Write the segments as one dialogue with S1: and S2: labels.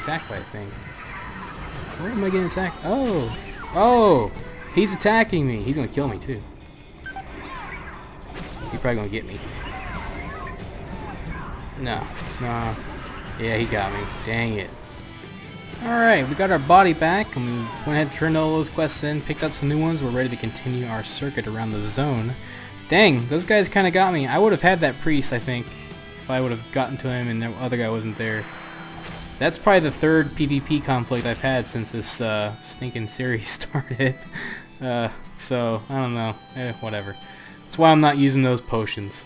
S1: attacked by a thing. Where am I getting attacked? Oh! Oh! He's attacking me! He's gonna kill me too. He's probably gonna get me. No. No. Yeah, he got me. Dang it. Alright, we got our body back, and we went ahead and turned all those quests in, picked up some new ones. We're ready to continue our circuit around the zone. Dang, those guys kind of got me. I would have had that priest, I think, if I would have gotten to him and the other guy wasn't there. That's probably the third PvP conflict I've had since this stinking series started. So, I don't know. Whatever. That's why I'm not using those potions.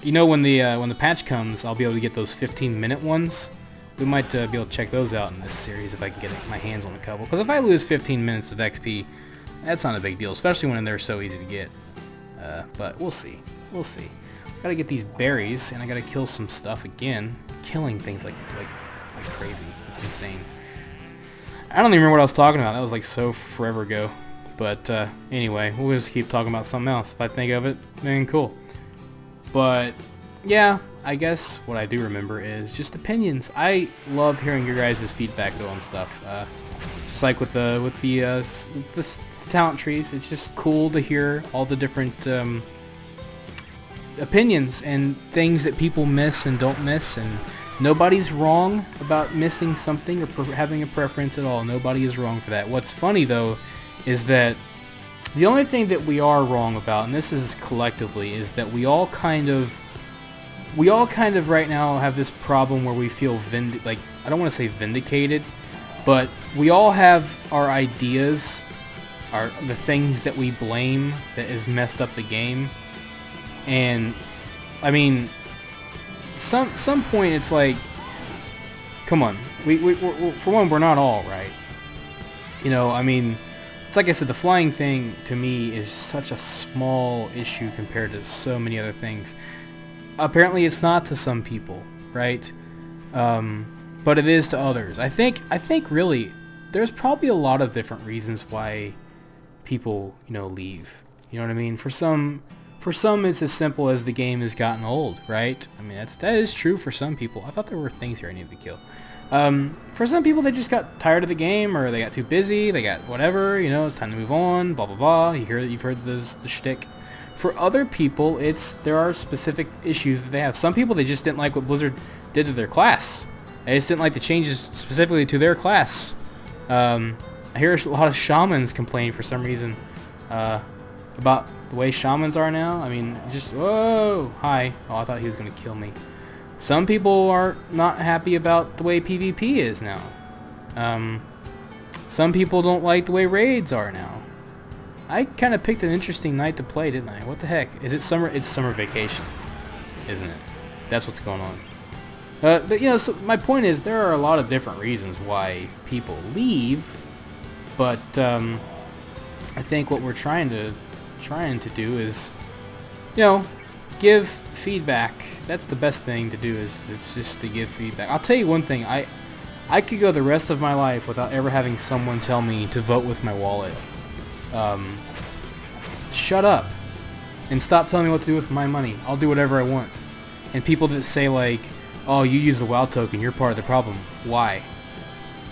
S1: You know, when the patch comes, I'll be able to get those 15-minute ones. We might be able to check those out in this series if I can get my hands on a couple. Because if I lose 15 minutes of XP, that's not a big deal, especially when they're so easy to get. But we'll see. We'll see. Gotta get these berries, and I gotta kill some stuff again. Killing things like crazy. It's insane. I don't even remember what I was talking about. That was like so forever ago. But anyway, we'll just keep talking about something else. If I think of it, then cool. But yeah, I guess what I do remember is just opinions. I love hearing your guys' feedback though on stuff. Just like with the talent trees, it's just cool to hear all the different opinions and things that people miss and don't miss, and nobody's wrong about missing something or having a preference at all. Nobody is wrong for that. What's funny though is that the only thing that we are wrong about, and this is collectively, is that we all kind of right now have this problem where we feel I don't want to say vindicated, but we all have our ideas, the things that we blame that has messed up the game. And I mean, some point it's like, come on, we're for one, we're not all right. You know, I mean, it's like I said, the flying thing to me is such a small issue compared to so many other things. Apparently it's not to some people, right? But it is to others. I think really there's probably a lot of different reasons why people, you know, leave. You know what I mean? For some it's as simple as the game has gotten old, right? I mean, that is true for some people. I thought there were things here I needed to kill. For some people, they just got tired of the game, or they got too busy, they got whatever, you know, it's time to move on, blah blah blah. You've heard the shtick. For other people, there are specific issues that they have. Some people, they just didn't like what Blizzard did to their class. They just didn't like the changes specifically to their class. I hear a lot of shamans complain for some reason about the way shamans are now. I mean, just, whoa, hi. Oh, I thought he was going to kill me. Some people are not happy about the way PvP is now. Some people don't like the way raids are now. I kind of picked an interesting night to play, didn't I? What the heck? Is it summer? It's summer vacation, isn't it? That's what's going on. But you know, so my point is, there are a lot of different reasons why people leave. But I think what we're trying to do is, you know, give feedback. That's the best thing to do, is it's just to give feedback. I'll tell you one thing. I could go the rest of my life without ever having someone tell me to vote with my wallet. Shut up and stop telling me what to do with my money. I'll do whatever I want. And people that say like, oh, you use the WoW token, you're part of the problem. Why?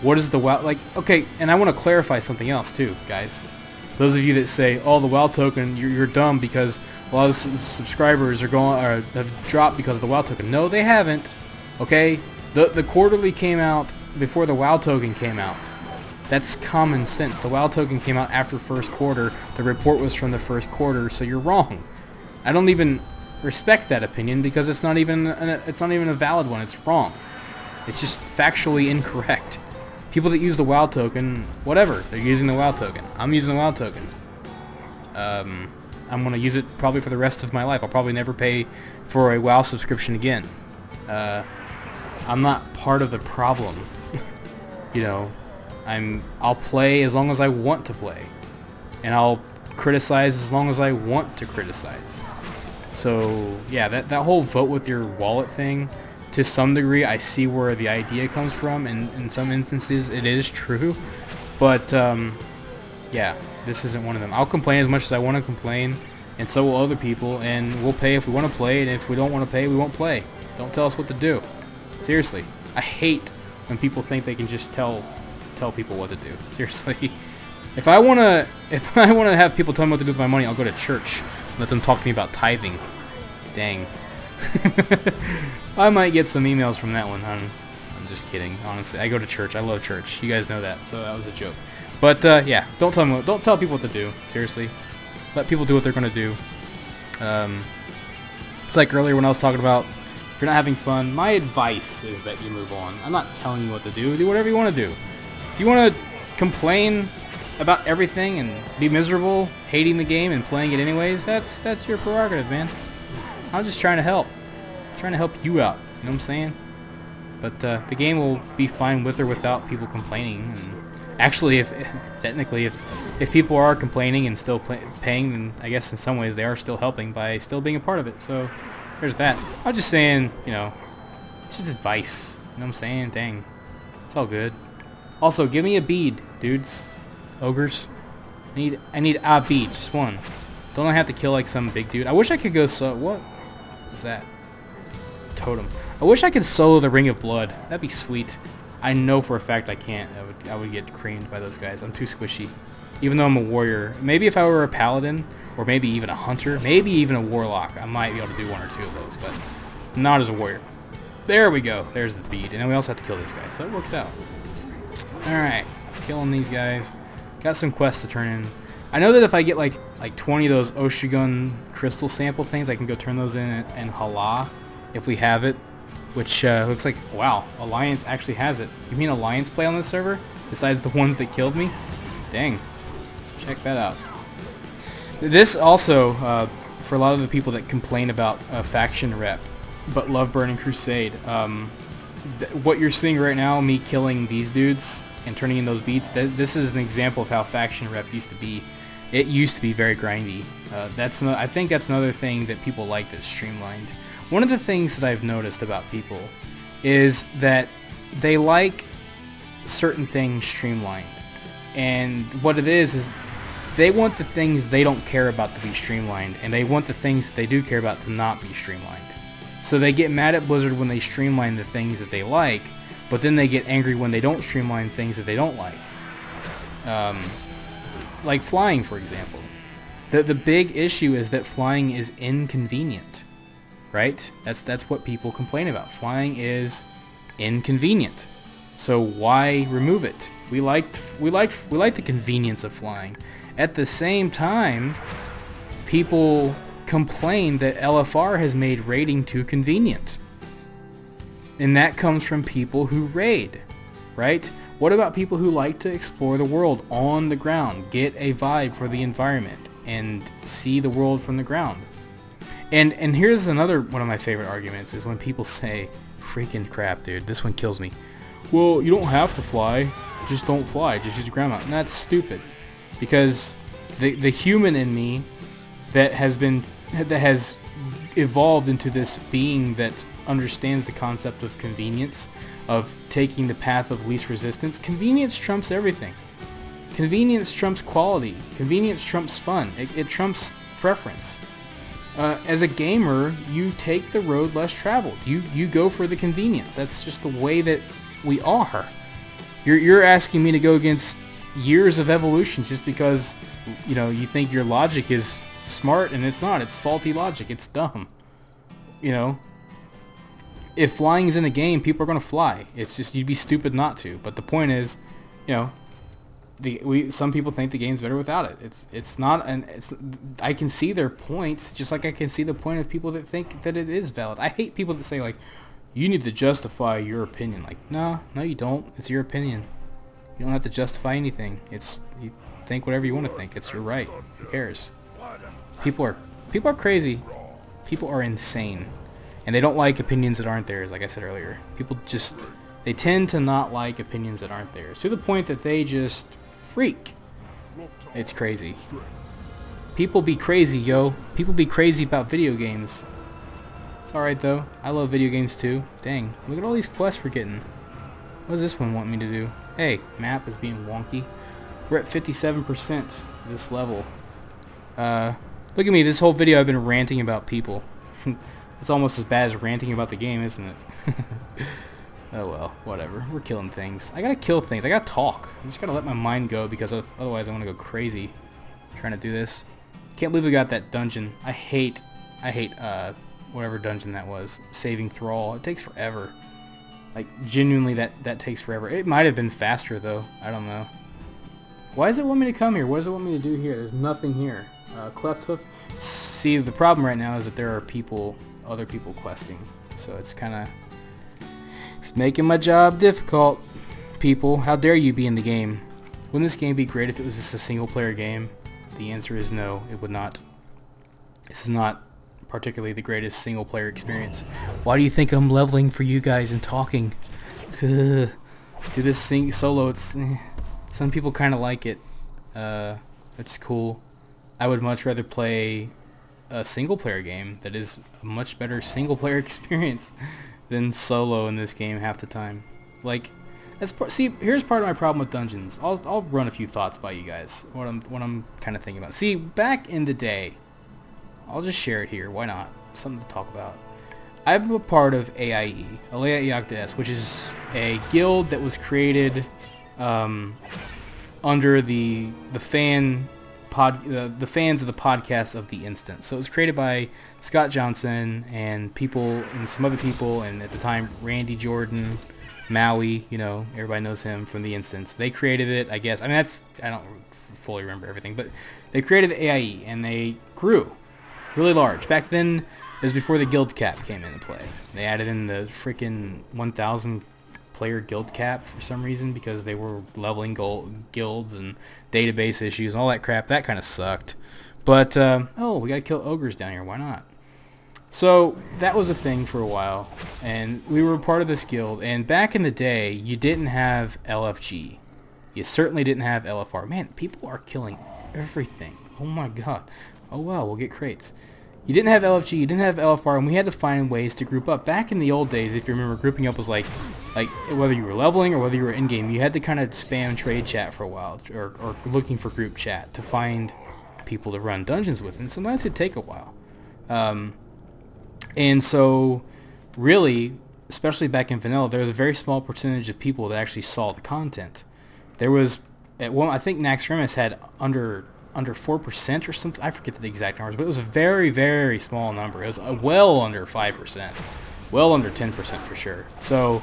S1: What is the WoW, like, okay, and I want to clarify something else too, guys. Those of you that say, oh, the WoW token, you're dumb because a lot of subscribers have dropped because of the WoW token. No, they haven't. Okay? The quarterly came out before the WoW token came out. That's common sense. The WoW token came out after first quarter. The report was from the first quarter, so you're wrong. I don't even respect that opinion because it's not even a valid one. It's wrong. It's just factually incorrect. People that use the WoW token, whatever, they're using the WoW token. I'm using the WoW token. I'm going to use it probably for the rest of my life. I'll probably never pay for a WoW subscription again. I'm not part of the problem. You know, I'll play as long as I want to play. And I'll criticize as long as I want to criticize. So, yeah, that whole vote with your wallet thing, to some degree, I see where the idea comes from, and in some instances, it is true. But, yeah, this isn't one of them. I'll complain as much as I want to complain, and so will other people, and we'll pay if we want to play, and if we don't want to pay, we won't play. Don't tell us what to do. Seriously. I hate when people think they can just tell people what to do. Seriously. If I wanna have people tell me what to do with my money, I'll go to church. Let them talk to me about tithing. Dang. I might get some emails from that one. I'm just kidding. Honestly, I go to church. I love church. You guys know that, so that was a joke. But yeah, don't tell people what to do. Seriously, let people do what they're gonna do. It's like earlier when I was talking about if you're not having fun. My advice is that you move on. I'm not telling you what to do. Do whatever you want to do. If you want to complain about everything and be miserable, hating the game and playing it anyways, that's your prerogative, man. I'm just trying to help. I'm trying to help you out. You know what I'm saying? But the game will be fine with or without people complaining. And actually, technically, if people are complaining and still paying, then I guess in some ways they are still helping by still being a part of it. So there's that. I'm just saying, you know, it's just advice. You know what I'm saying? Dang, it's all good. Also, give me a bead, dudes, ogres. I need a bead, just one. Don't I have to kill like some big dude? I wish I could go what is that? Totem. I wish I could solo the Ring of Blood. That'd be sweet. I know for a fact I can't. I would get creamed by those guys. I'm too squishy. Even though I'm a warrior. Maybe if I were a paladin, or maybe even a hunter, maybe even a warlock, I might be able to do one or two of those, but not as a warrior. There we go. There's the bead. And then we also have to kill this guy, so it works out. Alright. Killing these guys. Got some quests to turn in. I know that if I get like 20 of those Oshigun crystal sample things, I can go turn those in Hala if we have it. Which looks like, wow, Alliance actually has it. You mean Alliance play on this server? Besides the ones that killed me? Dang. Check that out. This also, for a lot of the people that complain about faction rep, but love Burning Crusade, what you're seeing right now, me killing these dudes and turning in those beats, this is an example of how faction rep used to be. It used to be very grindy. I think that's another thing that people like that's streamlined. One of the things that I've noticed about people is that they like certain things streamlined. And what it is they want the things they don't care about to be streamlined, and they want the things that they do care about to not be streamlined. So they get mad at Blizzard when they streamline the things that they like, but then they get angry when they don't streamline things that they don't like. Like flying, for example. The big issue is that flying is inconvenient. Right? That's what people complain about. Flying is inconvenient. So why remove it? We like the convenience of flying. At the same time, people complain that LFR has made raiding too convenient. And that comes from people who raid, right? What about people who like to explore the world on the ground, get a vibe for the environment, and see the world from the ground? And here's another one of my favorite arguments is when people say, freaking crap, dude, this one kills me. Well, you don't have to fly, just don't fly, just use your ground mount. And that's stupid. Because the human in me that has evolved into this being that understands the concept of convenience, of taking the path of least resistance, convenience trumps everything. Convenience trumps quality. Convenience trumps fun. It trumps preference. As a gamer, you take the road less traveled. You go for the convenience. That's just the way that we are. You're asking me to go against years of evolution just because, you know, you think your logic is smart, and it's not. It's faulty logic. It's dumb. You know, if flying is in a game, people are gonna fly. It's just you'd be stupid not to. But the point is, you know, some people think the game's better without it. It's not, and I can see their points, just like I can see the point of people that think that it is valid. I hate people that say like, you need to justify your opinion. Like, no, you don't. It's your opinion. You don't have to justify anything. You think whatever you want to think. It's your right. Who cares? People are crazy. People are insane, and they don't like opinions that aren't theirs. Like I said earlier, people they tend to not like opinions that aren't theirs to the point that they just freak. It's crazy. People be crazy, yo. People be crazy about video games. It's alright though. I love video games too. Dang, look at all these quests we're getting. What does this one want me to do? Hey, map is being wonky. We're at 57% this level. Look at me, this whole video I've been ranting about people. It's almost as bad as ranting about the game, isn't it? Oh well, whatever. We're killing things. I gotta kill things. I gotta talk. I just gotta let my mind go because otherwise I'm gonna go crazy trying to do this. Can't believe we got that dungeon. I hate whatever dungeon that was. Saving Thrall. It takes forever. Like, genuinely, that takes forever. It might have been faster, though. I don't know. Why does it want me to come here? What does it want me to do here? There's nothing here. Cleft Hoof. See, the problem right now is that there are other people questing. So it's kind of... It's making my job difficult. People, how dare you be in the game? Wouldn't this game be great if it was just a single-player game? The answer is no, it would not. This is not particularly the greatest single-player experience. Why do you think I'm leveling for you guys and talking? Do this solo. It's some people kind of like it. It's cool. I would much rather play a single-player game that is a much better single-player experience than solo in this game half the time. Like, see, here's part of my problem with dungeons. I'll run a few thoughts by you guys. What I'm kind of thinking about. See, back in the day, I'll just share it here. Why not? Something to talk about. I'm a part of AIE, Alea Iactes, which is a guild that was created under the fans of the podcast of The Instance. So it was created by Scott Johnson and some other people, and at the time Randy Jordan, Maui, you know, everybody knows him from The Instance. They created it, I guess. I mean, I don't fully remember everything, but they created the AIE and they grew really large. Back then, it was before the guild cap came into play. They added in the freaking 1,000 player guild cap for some reason because they were leveling guilds and database issues and all that crap. That kind of sucked. But, oh, we gotta kill ogres down here. Why not? So, that was a thing for a while, and we were part of this guild, and back in the day, you didn't have LFG. You certainly didn't have LFR. Man, people are killing everything. Oh my god. Oh well, we'll get crates. You didn't have LFG, you didn't have LFR, and we had to find ways to group up. Back in the old days, if you remember, grouping up was like whether you were leveling or whether you were in-game, you had to kind of spam trade chat for a while, or looking for group chat to find people to run dungeons with, and sometimes it'd take a while. And so, really, especially back in vanilla, there was a very small percentage of people that actually saw the content. There was, I think Nagrand had under 4% or something. I forget the exact numbers, but it was a very, very small number. It was well under 5%, well under 10% for sure. So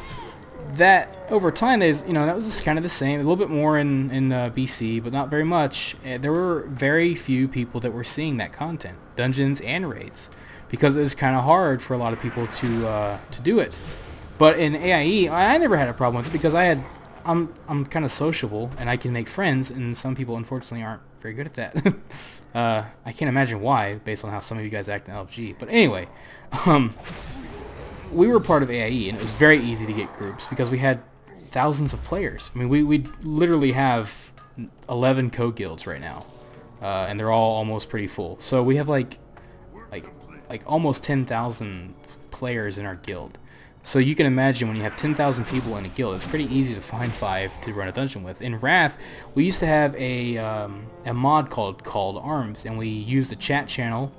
S1: that over time is, you know, that was just kind of the same. A little bit more in BC, but not very much. There were very few people that were seeing that content, dungeons and raids, because it was kind of hard for a lot of people to do it. But in AIE, I never had a problem with it because I'm kind of sociable and I can make friends, and some people unfortunately aren't very good at that. I can't imagine why, based on how some of you guys act in LFG. But anyway, we were part of AIE, and it was very easy to get groups because we had thousands of players. I mean, we literally have 11 co-guilds right now, and they're all almost pretty full. So we have like almost 10,000 players in our guild. So you can imagine when you have 10,000 people in a guild, it's pretty easy to find 5 to run a dungeon with. In Wrath, we used to have a mod called Call to Arms, and we used the chat channel,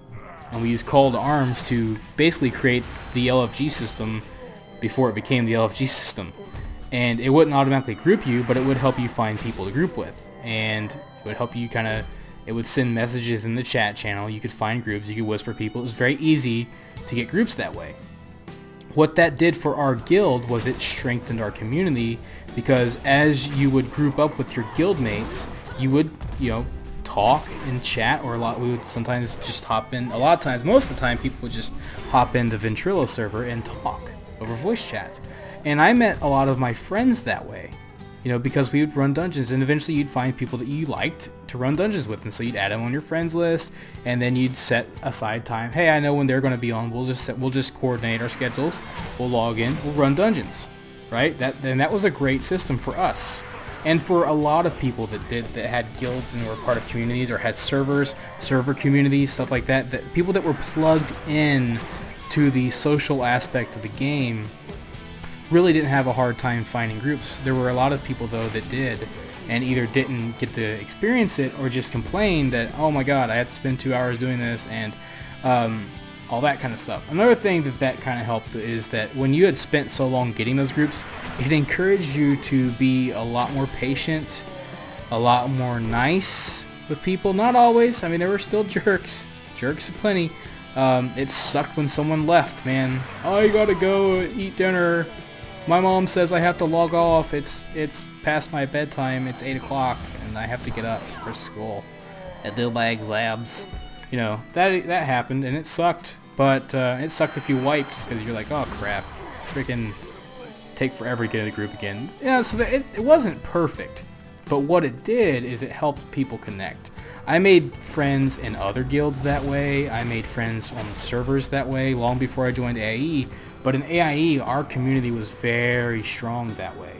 S1: and we used Call to Arms to basically create the LFG system before it became the LFG system. And it wouldn't automatically group you, but it would help you find people to group with. And it would help you it would send messages in the chat channel, you could find groups, you could whisper people. It was very easy to get groups that way. What that did for our guild was it strengthened our community, because as you would group up with your guild mates, you would, you know, talk and chat, or we would sometimes just hop in. A lot of times, most of the time, people would just hop in the Ventrilo server and talk over voice chat. And I met a lot of my friends that way, you know, because we would run dungeons, and eventually you'd find people that you liked to run dungeons with, and so you'd add them on your friends list, and then you'd set aside time. Hey, I know when they're going to be on. We'll just coordinate our schedules. We'll log in. We'll run dungeons, right? That was a great system for us, and for a lot of people that had guilds and were part of communities or had server communities, stuff like that. That people that were plugged in to the social aspect of the game really didn't have a hard time finding groups. There were a lot of people though that did, and either didn't get to experience it or just complained that, oh my god, I have to spend 2 hours doing this, and all that kind of stuff. Another thing that kind of helped is that when you had spent so long getting those groups, it encouraged you to be a lot more patient, a lot more nice with people. Not always. I mean, there were still jerks aplenty. It sucked when someone left, man. I gotta go eat dinner. My mom says I have to log off. It's past my bedtime. It's 8 o'clock, and I have to get up for school and do my exams. You know, that happened, and it sucked. But it sucked if you wiped, because you're like, oh crap, freaking take forever to get in the group again. Yeah, so it wasn't perfect, but what it did is it helped people connect. I made friends in other guilds that way. I made friends on servers that way long before I joined AIE. But in AIE, our community was very strong that way.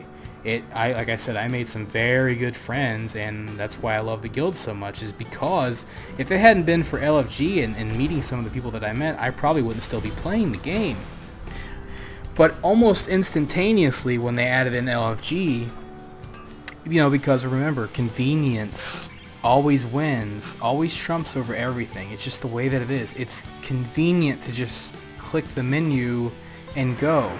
S1: Like I said, I made some very good friends, and that's why I love the guild so much, is because if it hadn't been for LFG and meeting some of the people that I met, I probably wouldn't still be playing the game. But almost instantaneously when they added in LFG, you know, because remember, convenience always wins, always trumps over everything. It's just the way that it is. It's convenient to just click the menu and go.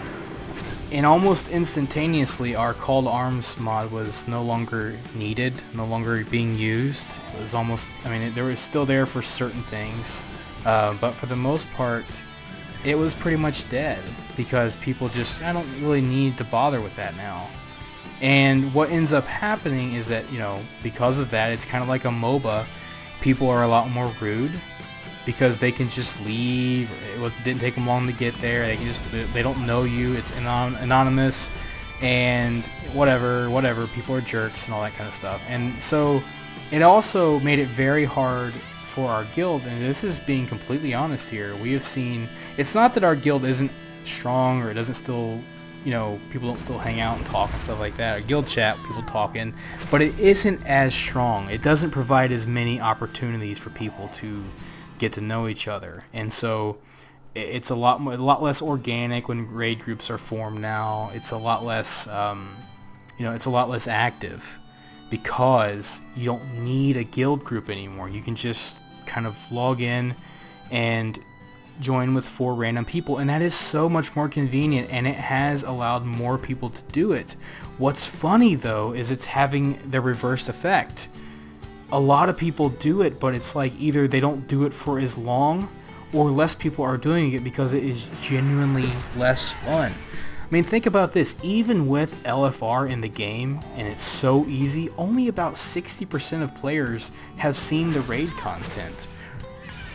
S1: And almost instantaneously, our Call to Arms mod was no longer needed, no longer being used. It was almost, I mean, it was still there for certain things, but for the most part, it was pretty much dead, because people just, I don't really need to bother with that now. And what ends up happening is that, you know, because of that, it's kind of like a MOBA. People are a lot more rude, because they can just leave. It didn't take them long to get there. They don't know you. It's anonymous, and whatever. People are jerks and all that kind of stuff. And so it also made it very hard for our guild. And this is being completely honest here. We have seen, it's not that our guild isn't strong or it doesn't still, you know, people don't still hang out and talk and stuff like that. Our guild chat, people talking, but it isn't as strong. It doesn't provide as many opportunities for people to get to know each other, and so it's a lot less organic when raid groups are formed now. It's a lot less, you know, it's a lot less active, because you don't need a guild group anymore. You can just kind of log in and join with 4 random people, and that is so much more convenient, and it has allowed more people to do it. What's funny though is it's having the reversed effect. A lot of people do it, but it's like either they don't do it for as long, or less people are doing it because it is genuinely less fun. I mean, think about this. Even with LFR in the game, and it's so easy, only about 60% of players have seen the raid content.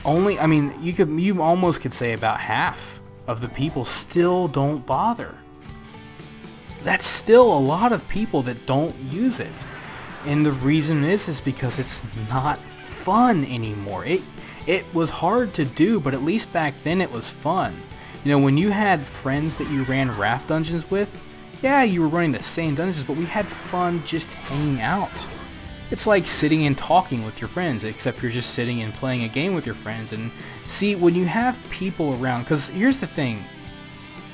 S1: I mean, you almost could say about half of the people still don't bother. That's still a lot of people that don't use it. And the reason is because it's not fun anymore. It was hard to do, but at least back then it was fun. You know, when you had friends that you ran raft dungeons with, yeah, you were running the same dungeons, but we had fun just hanging out. It's like sitting and talking with your friends, except you're just sitting and playing a game with your friends. And see, when you have people around, because here's the thing,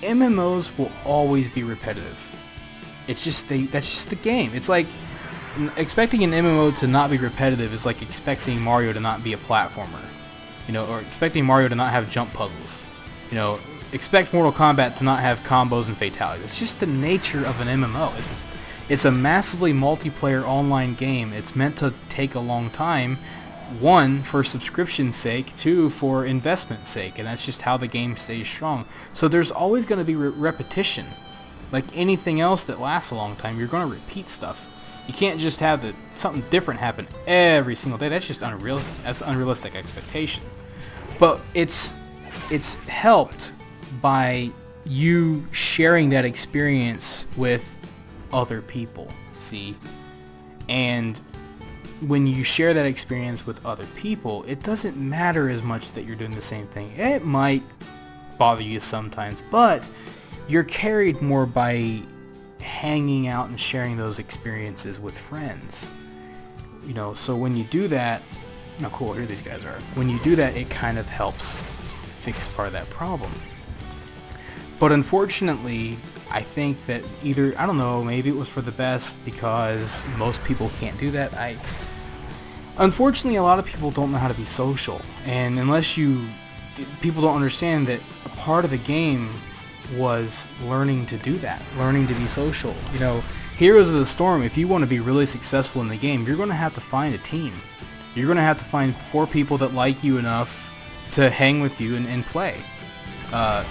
S1: MMOs will always be repetitive. It's just that's just the game. It's like expecting an MMO to not be repetitive is like expecting Mario to not be a platformer, you know, or expecting Mario to not have jump puzzles. You know, expect Mortal Kombat to not have combos and fatalities. It's just the nature of an MMO. It's a massively multiplayer online game. It's meant to take a long time. 1, for subscription's sake, 2, for investment's sake, and that's just how the game stays strong. So there's always going to be repetition. Like anything else that lasts a long time, you're going to repeat stuff. You can't just have something different happen every single day. That's just unrealistic. That's an unrealistic expectation. But it's helped by you sharing that experience with other people, see? And when you share that experience with other people, it doesn't matter as much that you're doing the same thing. It might bother you sometimes, but you're carried more by hanging out and sharing those experiences with friends. You know, so when you do that, oh cool, here these guys are. When you do that, it kind of helps fix part of that problem. But unfortunately, I think that either, I don't know, maybe it was for the best because most people can't do that. Unfortunately, a lot of people don't know how to be social, and unless people don't understand that a part of the game was learning to do that, learning to be social. You know, Heroes of the Storm, if you want to be really successful in the game, you're going to have to find a team. You're going to have to find 4 people that like you enough to hang with you and play.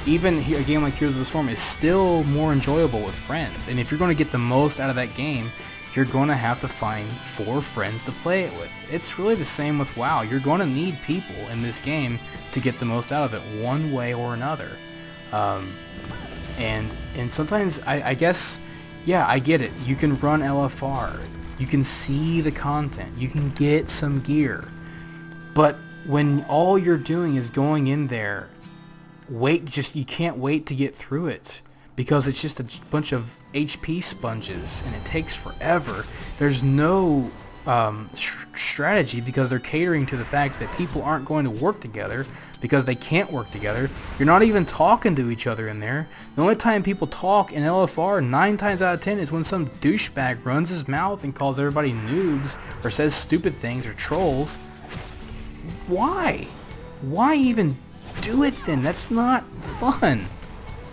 S1: Even a game like Heroes of the Storm is still more enjoyable with friends, and if you're going to get the most out of that game, you're going to have to find 4 friends to play it with. It's really the same with WoW. You're going to need people in this game to get the most out of it one way or another. And sometimes, I guess, yeah, I get it. You can run LFR. You can see the content. You can get some gear. But when all you're doing is going in there, you can't wait to get through it, because it's just a bunch of HP sponges and it takes forever. There's no strategy, because they're catering to the fact that people aren't going to work together because they can't work together. You're not even talking to each other in there. The only time people talk in LFR 9 times out of 10 is when some douchebag runs his mouth and calls everybody noobs or says stupid things or trolls. Why? Why even do it then? That's not fun.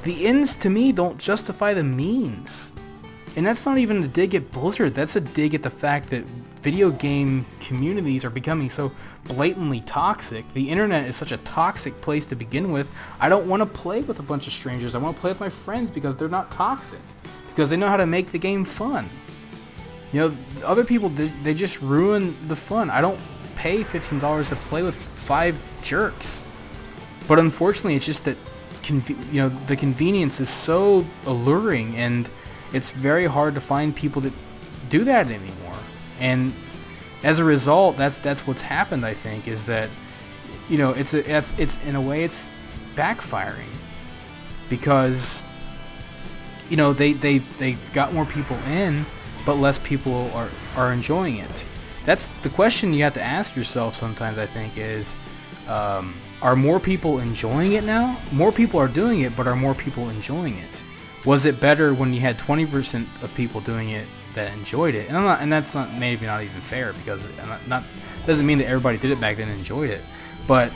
S1: The ends, to me, don't justify the means. And that's not even a dig at Blizzard. That's a dig at the fact that video game communities are becoming so blatantly toxic. The internet is such a toxic place to begin with. I don't want to play with a bunch of strangers. I want to play with my friends because they're not toxic. Because they know how to make the game fun. You know, other people, they just ruin the fun. I don't pay $15 to play with 5 jerks. But unfortunately, it's just that the convenience is so alluring, and it's very hard to find people that do that anymore. And as a result, that's what's happened. I think is that, you know, it's in a way it's backfiring, because, you know, they've got more people in, but less people are enjoying it. That's the question you have to ask yourself sometimes, I think, is, are more people enjoying it now? More people are doing it, but are more people enjoying it? Was it better when you had 20% of people doing it that enjoyed it? And that's maybe not even fair, because doesn't mean that everybody did it back then and enjoyed it. But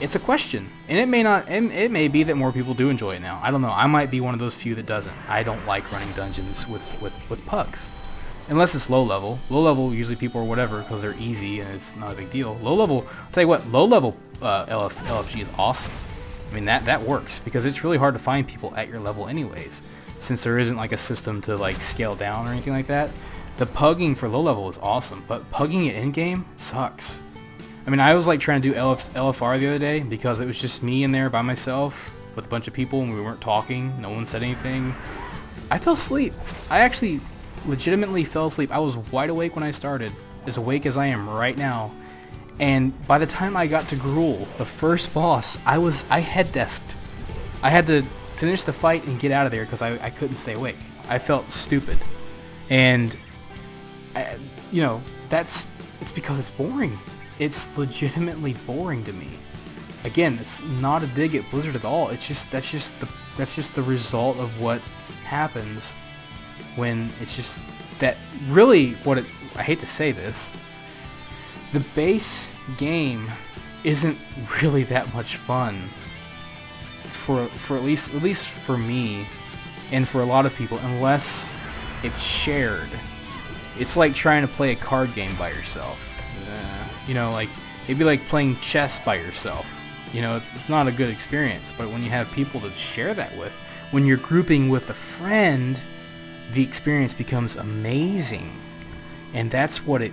S1: it's a question, and it may be that more people do enjoy it now. I don't know. I might be one of those few that doesn't. I don't like running dungeons with pugs. Unless it's low level. Low level, usually people are whatever because they're easy and it's not a big deal. Low level, I'll tell you what, low level LFG is awesome. I mean, that works, because it's really hard to find people at your level anyways, since there isn't like a system to like scale down or anything like that. The pugging for low level is awesome, but pugging it in game sucks. I mean, I was like trying to do LFR the other day because it was just me in there by myself with a bunch of people and we weren't talking, no one said anything. I fell asleep. I actually legitimately fell asleep. I was wide awake when I started, as awake as I am right now, and by the time I got to Gruul, the first boss, I head desked. I had to finish the fight and get out of there because I couldn't stay awake. I felt stupid, and you know, it's because it's boring. It's legitimately boring to me. Again, it's not a dig at Blizzard at all. It's just that's just the result of what happens when it's just that really I hate to say this, the base game isn't really that much fun for at least for me and for a lot of people, unless it's shared. It's like trying to play a card game by yourself. You know, like it'd be like playing chess by yourself. You know, it's not a good experience. But when you have people to share that with, when you're grouping with a friend, the experience becomes amazing. And that's what it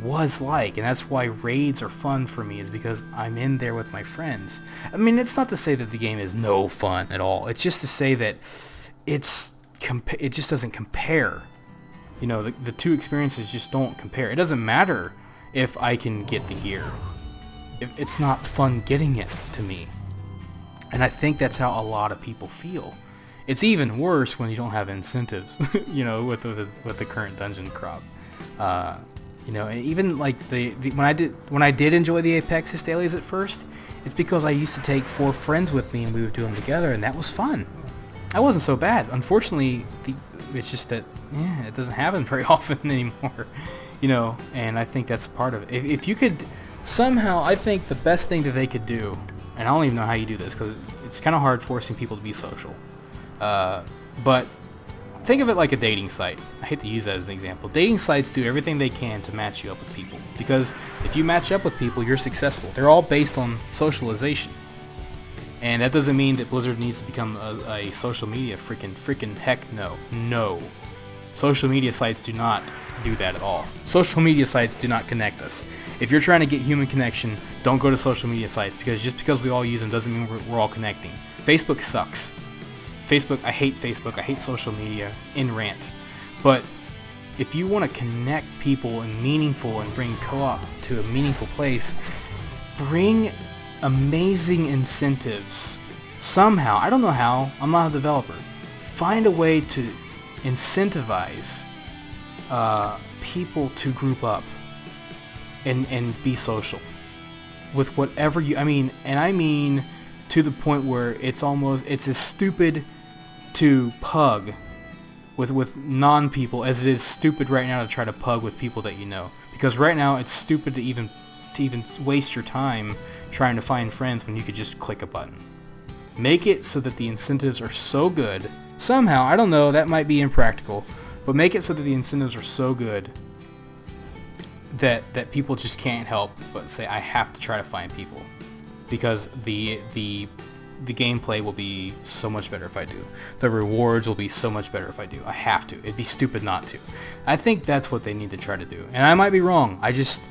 S1: was like, and that's why raids are fun for me, is because I'm in there with my friends. I mean, it's not to say that the game is no fun at all. It's just to say that it just doesn't compare. You know, the two experiences just don't compare. It doesn't matter if I can get the gear. It's not fun getting it to me. And I think that's how a lot of people feel. It's even worse when you don't have incentives, you know, with the current dungeon crop. You know, and even like when I did enjoy the Apexis dailies at first, it's because I used to take 4 friends with me and we would do them together, and that was fun. That wasn't so bad. Unfortunately, it's just that it doesn't happen very often anymore, you know. And I think that's part of it. If you could somehow, I think the best thing that they could do, and I don't even know how you do this because it's kind of hard forcing people to be social. But think of it like a dating site. I hate to use that as an example. Dating sites do everything they can to match you up with people, because if you match up with people, you're successful. They're all based on socialization. And that doesn't mean that Blizzard needs to become a social media freaking heck no. No. Social media sites do not do that at all. Social media sites do not connect us. If you're trying to get human connection, don't go to social media sites, because just because we all use them doesn't mean we're all connecting. Facebook sucks. I hate Facebook. I hate social media. In rant. But if you want to connect people and meaningful and bring co-op to a meaningful place, bring amazing incentives. Somehow, I don't know how, I'm not a developer. Find a way to incentivize people to group up and be social with whatever you, I mean to the point where it's as stupid to pug with non-people as it is stupid right now to try to pug with people that you know. Because right now it's stupid to even waste your time trying to find friends when you could just click a button. Make it so that the incentives are so good. Somehow, I don't know, that might be impractical, but make it so that the incentives are so good that people just can't help but say, I have to try to find people, because the gameplay will be so much better if I do. The rewards will be so much better if I do. I have to. It'd be stupid not to. I think that's what they need to try to do. And I might be wrong. I just,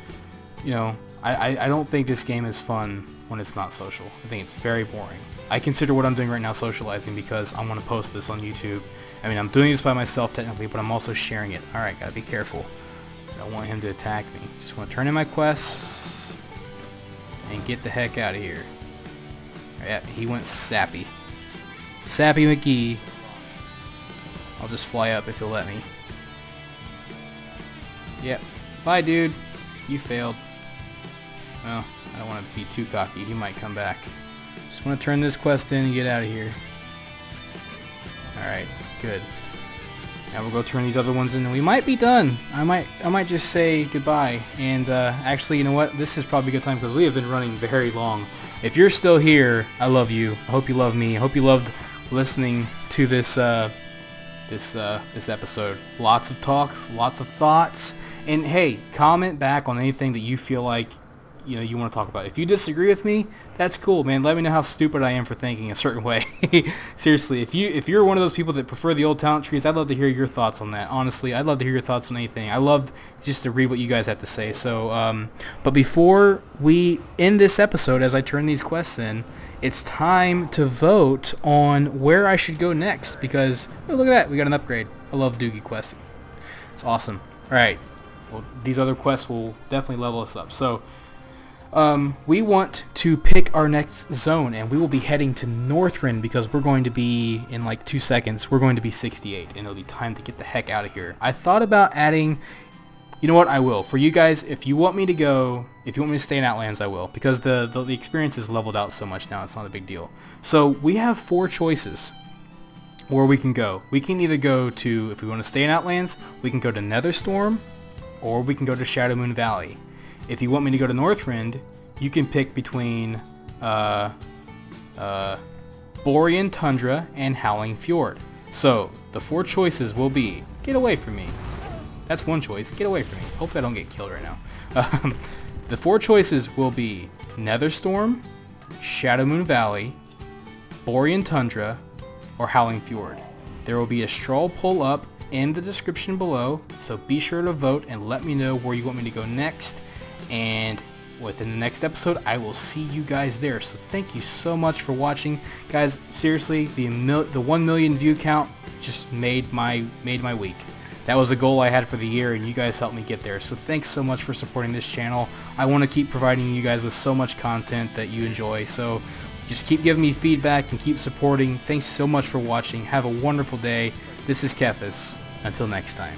S1: I don't think this game is fun when it's not social. I think it's very boring. I consider what I'm doing right now socializing, because I want to post this on YouTube. I mean, I'm doing this by myself technically, but I'm also sharing it. Alright, gotta be careful. I don't want him to attack me. Just want to turn in my quests and get the heck out of here. Yeah, he went sappy. Sappy McGee. I'll just fly up if he'll let me. Yep. Bye, dude. You failed. Well, I don't want to be too cocky. He might come back. Just want to turn this quest in and get out of here. Alright, good. Now we'll go turn these other ones in and we might be done. I might just say goodbye. And actually, you know what? This is probably a good time because we have been running very long. If you're still here, I love you. I hope you love me. I hope you loved listening to this this episode. Lots of talks, lots of thoughts, and hey, comment back on anything that you feel like you want to talk about. If you disagree with me, that's cool, man. Let me know how stupid I am for thinking a certain way. Seriously, if you're one of those people that prefer the old talent trees, I'd love to hear your thoughts on that. Honestly, I'd love to hear your thoughts on anything. I loved just to read what you guys have to say. So, but before we end this episode, as I turn these quests in, it's time to vote on where I should go next, because oh, look at that, we got an upgrade. I love Doogie questing. It's awesome. All right, well, these other quests will definitely level us up. So we want to pick our next zone, and we will be heading to Nagrand, because we're going to be, in like 2 seconds, we're going to be 68, and it'll be time to get the heck out of here. I thought about adding, you know what, I will. For you guys, if you want me to go, if you want me to stay in Outlands, I will, because the experience is leveled out so much now, it's not a big deal. So we have 4 choices where we can go. We can either go to, if we want to stay in Outlands, we can go to Netherstorm, or we can go to Shadowmoon Valley. If you want me to go to Nagrand, you can pick between Borean Tundra and Howling Fjord. So the 4 choices will be, get away from me. That's one choice, get away from me. Hopefully I don't get killed right now. The 4 choices will be Netherstorm, Shadowmoon Valley, Borean Tundra, or Howling Fjord. There will be a straw poll up in the description below, so be sure to vote and let me know where you want me to go next. And within the next episode, I will see you guys there. So thank you so much for watching, guys. Seriously, the 1 million view count just made my week. That was a goal I had for the year, and you guys helped me get there. So thanks so much for supporting this channel. I want to keep providing you guys with so much content that you enjoy. So just keep giving me feedback and keep supporting. Thanks so much for watching. Have a wonderful day. This is Kephas. Until next time.